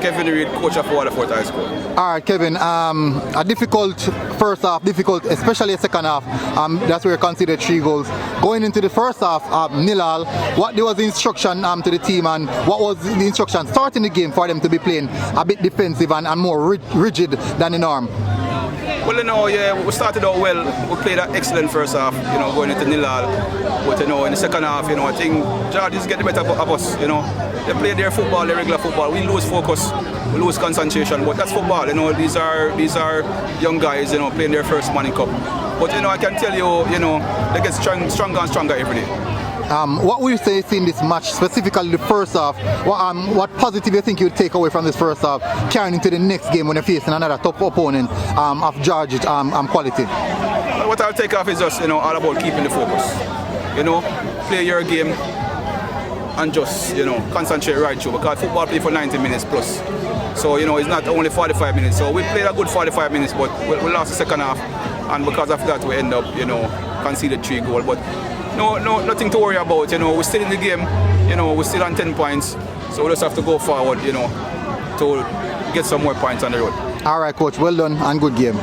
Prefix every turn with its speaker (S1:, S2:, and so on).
S1: Kevin Reid, coach of Waterford High School.
S2: All right, Kevin. A difficult first half, difficult, especially a second half. That's where you considered 3 goals. Going into the first half, 0-0. What was the instruction to the team, and what was the instruction starting the game for them to be playing a bit defensive and more rigid than the norm?
S1: Well, we started out well. We played an excellent first half, going into 0-0. But, in the second half, I think George is getting better of us, They play their football, their regular football. We lose focus, we lose concentration, but that's football, These are young guys, playing their first Manning Cup. But, I can tell you, they get stronger and stronger every day.
S2: What would you say in this match, specifically the first half? What positive you think you'd take away from this first half, carrying into the next game when you're facing another top opponent of George's quality?
S1: Well, what I'll take off is just all about keeping the focus. Play your game and just concentrate right through, because football play for 90 minutes plus. So it's not only 45 minutes. So we played a good 45 minutes, but we lost the second half, and because of that we end up conceded 3 goals. But nothing to worry about. We're still in the game. We're still on 10 points. So we just have to go forward, to get some more points on the road.
S2: All right, coach. Well done and good game.